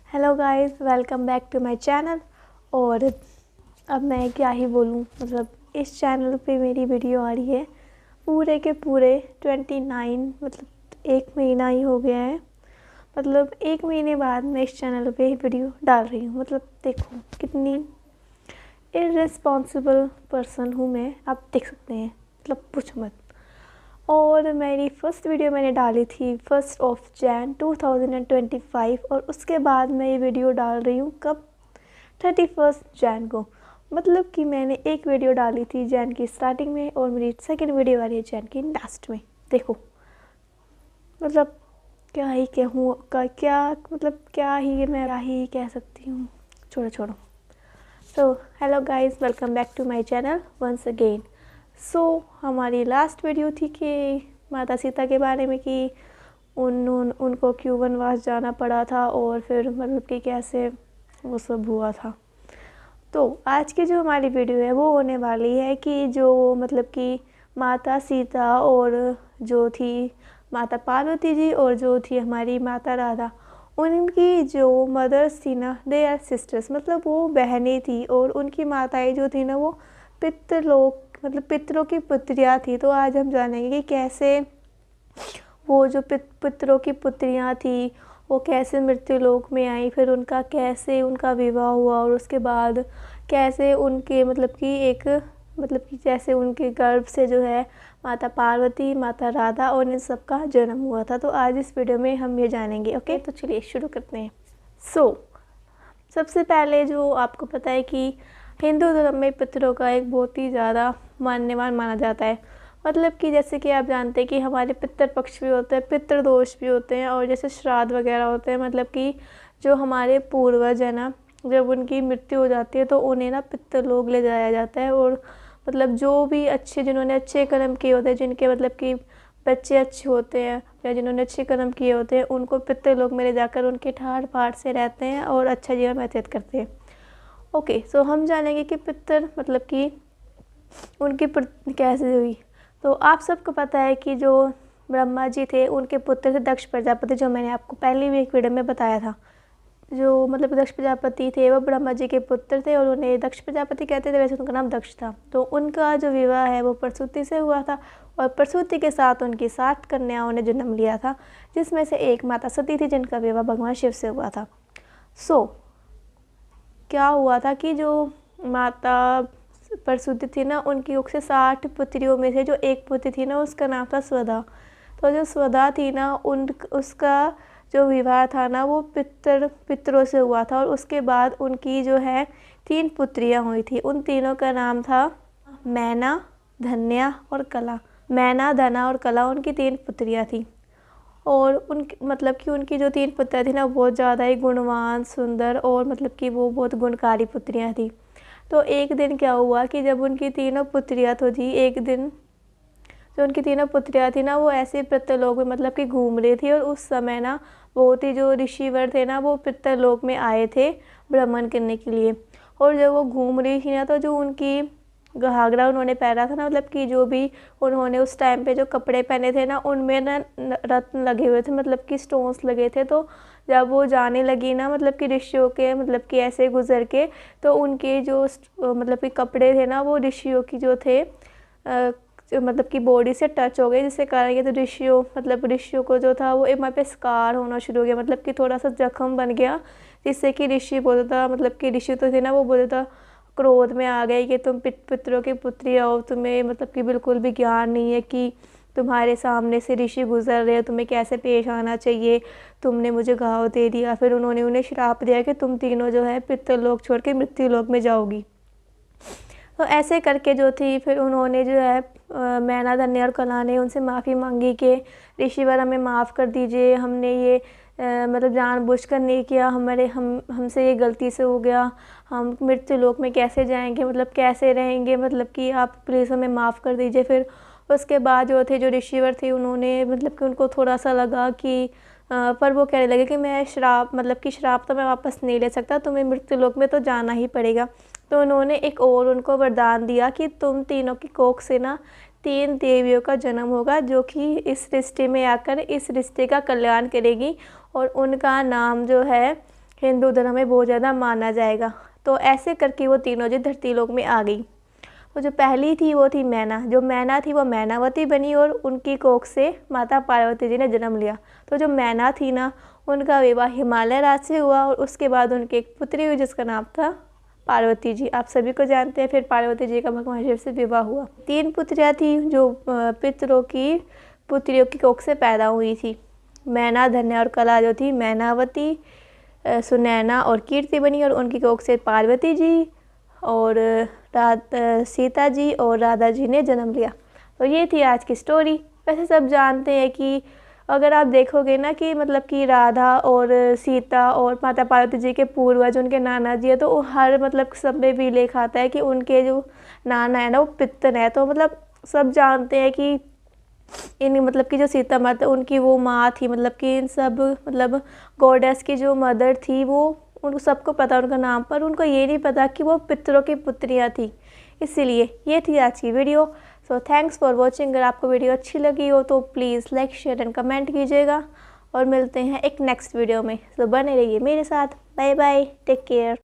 Hello guys, welcome back to my channel. और अब मैं क्या ही बोलूँ, मतलब इस चैनल पे मेरी वीडियो आ रही है पूरे के पूरे 29, मतलब 1 महीना ही हो गया है। मतलब 1 महीने बाद मैं इस चैनल पे वीडियो डाल रही हूँ। मतलब देखो कितनी इर्रेस्पॉन्सिबल पर्सन हूँ मैं, आप देख सकते हैं, मतलब पूछो मत। और मेरी फ़र्स्ट वीडियो मैंने डाली थी 1 जनवरी 2025 और उसके बाद मैं ये वीडियो डाल रही हूँ कब, 31 जनवरी को। मतलब कि मैंने एक वीडियो डाली थी जैन की स्टार्टिंग में और मेरी सेकंड वीडियो आ रही है जैन की लास्ट में। देखो मतलब क्या ही कहूँ का क्या, मतलब क्या ही कह सकती हूँ। छोड़ो। So hello guys, welcome back to my channel once again. हमारी लास्ट वीडियो थी कि माता सीता के बारे में, कि उनको क्यों वनवास जाना पड़ा था और फिर मतलब कि कैसे वो सब हुआ था। तो आज की जो हमारी वीडियो है वो होने वाली है कि जो मतलब कि माता सीता और जो थी माता पार्वती जी और जो थी हमारी माता राधा, उनकी जो मदर्स थी ना, दे आर सिस्टर्स, मतलब वो बहनें थी और उनकी माताएं जो थी ना वो पितृलोक, मतलब पितरों की पुत्रियाँ थी। तो आज हम जानेंगे कि कैसे वो जो पितरों की पुत्रियाँ थी वो कैसे मृत्युलोक में आई, फिर उनका कैसे उनका विवाह हुआ और उसके बाद कैसे उनके मतलब कि जैसे उनके गर्भ से जो है माता पार्वती, माता राधा और इन सब का जन्म हुआ था। तो आज इस वीडियो में हम ये जानेंगे। ओके, तो चलिए शुरू करते हैं। सबसे पहले जो आपको पता है कि हिंदू धर्म में पितरों का एक बहुत ही ज़्यादा मान्यमान माना जाता है। मतलब कि जैसे कि आप जानते हैं कि हमारे पितृ पक्ष भी होते हैं, पितृ दोष भी होते हैं और जैसे श्राद्ध वगैरह होते हैं। मतलब कि जो हमारे पूर्वज है ना, जब उनकी मृत्यु हो जाती है तो उन्हें ना पितृलोक ले जाया जाता है। और मतलब जो भी जिन्होंने अच्छे कर्म किए होते हैं, जिनके मतलब कि बच्चे अच्छे होते हैं या जिन्होंने अच्छे कर्म किए होते हैं, उनको पितृलोक में ले जाकर उनके ठाट बाट से रहते हैं और अच्छा जीवन व्यतीत करते हैं। ओके, सो हम जानेंगे कि पितृ मतलब कि उनकी कैसे हुई। तो आप सबको पता है कि जो ब्रह्मा जी थे उनके पुत्र थे दक्ष प्रजापति, जो मैंने आपको पहले भी एक वीडियो में बताया था। जो मतलब दक्ष प्रजापति थे वो ब्रह्मा जी के पुत्र थे और उन्हें दक्ष प्रजापति कहते थे, वैसे उनका नाम दक्ष था। तो उनका जो विवाह है वो प्रसूति से हुआ था और प्रसूति के साथ उनकी 60 कन्याओं ने जन्म लिया था, जिसमें से एक माता सती थी जिनका विवाह भगवान शिव से हुआ था। क्या हुआ था कि जो माता प्रसूति थी ना, उनकी उख से 60 पुत्रियों में से जो एक पुत्री थी ना, उसका नाम था स्वधा। तो जो स्वधा थी ना, उसका जो विवाह था ना वो पितरों से हुआ था और उसके बाद उनकी जो है 3 पुत्रियां हुई थी। उन तीनों का नाम था मैना, धन्या और कला। मैना, धना और कला उनकी 3 पुत्रियां थी। और उनकी मतलब कि उनकी जो 3 पुत्रियाँ थी ना बहुत ज़्यादा ही गुणवान, सुंदर और मतलब कि वो बहुत गुणकारी पुत्रियाँ थी। तो एक दिन क्या हुआ कि जब उनकी तीनों पुत्रियाँ तो थी, एक दिन जो उनकी तीनों पुत्रियाँ थी ना वो ऐसे पितृलोक में मतलब कि घूम रही थी और उस समय ना बहुत ही जो ऋषिवर थे ना वो पितृलोक में आए थे भ्रमण करने के लिए। और जब वो घूम रही थी ना तो जो उनकी घाघरा उन्होंने पहना था ना, मतलब कि जो भी उन्होंने उस टाइम पे जो कपड़े पहने थे ना उनमें ना रत्न लगे हुए थे, मतलब कि स्टोन्स लगे थे। तो जब वो जाने लगी ना, मतलब कि ऋषियों के मतलब कि ऐसे गुजर के, तो उनके जो मतलब कि कपड़े थे ना वो ऋषियों की जो थे मतलब कि बॉडी से टच हो गए, जिससे कारण ये तो ऋषियों को जो था वो वहाँ पे स्कार होना शुरू हो गया, मतलब कि थोड़ा सा जख्म बन गया, जिससे कि ऋषि बोलता था, मतलब कि ऋषि तो थे ना वो बोलता था, क्रोध में आ गए कि तुम पितरों की पुत्री हो, तुम्हें मतलब कि बिल्कुल भी ज्ञान नहीं है कि तुम्हारे सामने से ऋषि गुजर रहे हो, तुम्हें कैसे पेश आना चाहिए, तुमने मुझे घाव दे दिया। फिर उन्होंने उन्हें श्राप दिया कि तुम तीनों जो है पितृलोक छोड़ के मृत्युलोक में जाओगी। तो ऐसे करके जो थी फिर उन्होंने जो है मैना, धन्या और कला ने उनसे माफ़ी मांगी कि ऋषिवर हमें माफ़ कर दीजिए, हमने ये मतलब जानबूझकर नहीं किया, हमसे ये गलती से हो गया, हम मृत्युलोक में कैसे जाएंगे, मतलब कैसे रहेंगे, मतलब कि आप प्लीज़ हमें माफ़ कर दीजिए। फिर उसके बाद जो थे जो ऋषिवर थे उन्होंने मतलब कि उनको थोड़ा सा लगा कि पर वो कहने लगे कि मैं श्राप तो मैं वापस नहीं ले सकता, तुम्हें मृत्युलोक में तो जाना ही पड़ेगा। तो उन्होंने एक और उनको वरदान दिया कि तुम तीनों की कोख से ना 3 देवियों का जन्म होगा, जो कि इस रिश्ते में आकर इस रिश्ते का कल्याण करेगी और उनका नाम जो है हिंदू धर्म में बहुत ज़्यादा माना जाएगा। तो ऐसे करके वो तीनों जो धरती लोक में आ गई। तो जो पहली थी वो थी मैना। जो मैना थी वो मैनावती बनी और उनकी कोख से माता पार्वती जी ने जन्म लिया। तो जो मैना थी ना, उनका विवाह हिमालय राज से हुआ और उसके बाद उनकी एक पुत्री हुई जिसका नाम था पार्वती जी। आप सभी को जानते हैं। फिर पार्वती जी का भगवान शिव से विवाह हुआ। 3 पुत्रियाँ थी जो पितरों की पुत्रियों की कोख से पैदा हुई थी। मैना, धन्या और कला जो थी मैनावती, सुनैना और कीर्ति बनी और उनकी कोख से पार्वती जी और सीता जी और राधा जी ने जन्म लिया। तो ये थी आज की स्टोरी। वैसे सब जानते हैं कि अगर आप देखोगे ना कि मतलब कि राधा और सीता और माता पार्वती जी के पूर्वज उनके नाना जी है, तो वो हर मतलब सब में भी लेखा आता है कि उनके जो नाना है ना वो पितर है। तो मतलब सब जानते हैं कि इन मतलब कि जो सीता माता उनकी वो माँ थी, मतलब कि इन सब मतलब गॉडेस की जो मदर थी वो उनको सबको पता उनका नाम, पर उनको ये नहीं पता कि वो पितरों की पुत्रियाँ थी। इसीलिए ये थी आज की video. So thanks for watching. अगर आपको वीडियो अच्छी लगी हो तो please like, share and comment कीजिएगा और मिलते हैं एक नेक्स्ट वीडियो में। सो बने रहिए मेरे साथ। Bye bye, take care.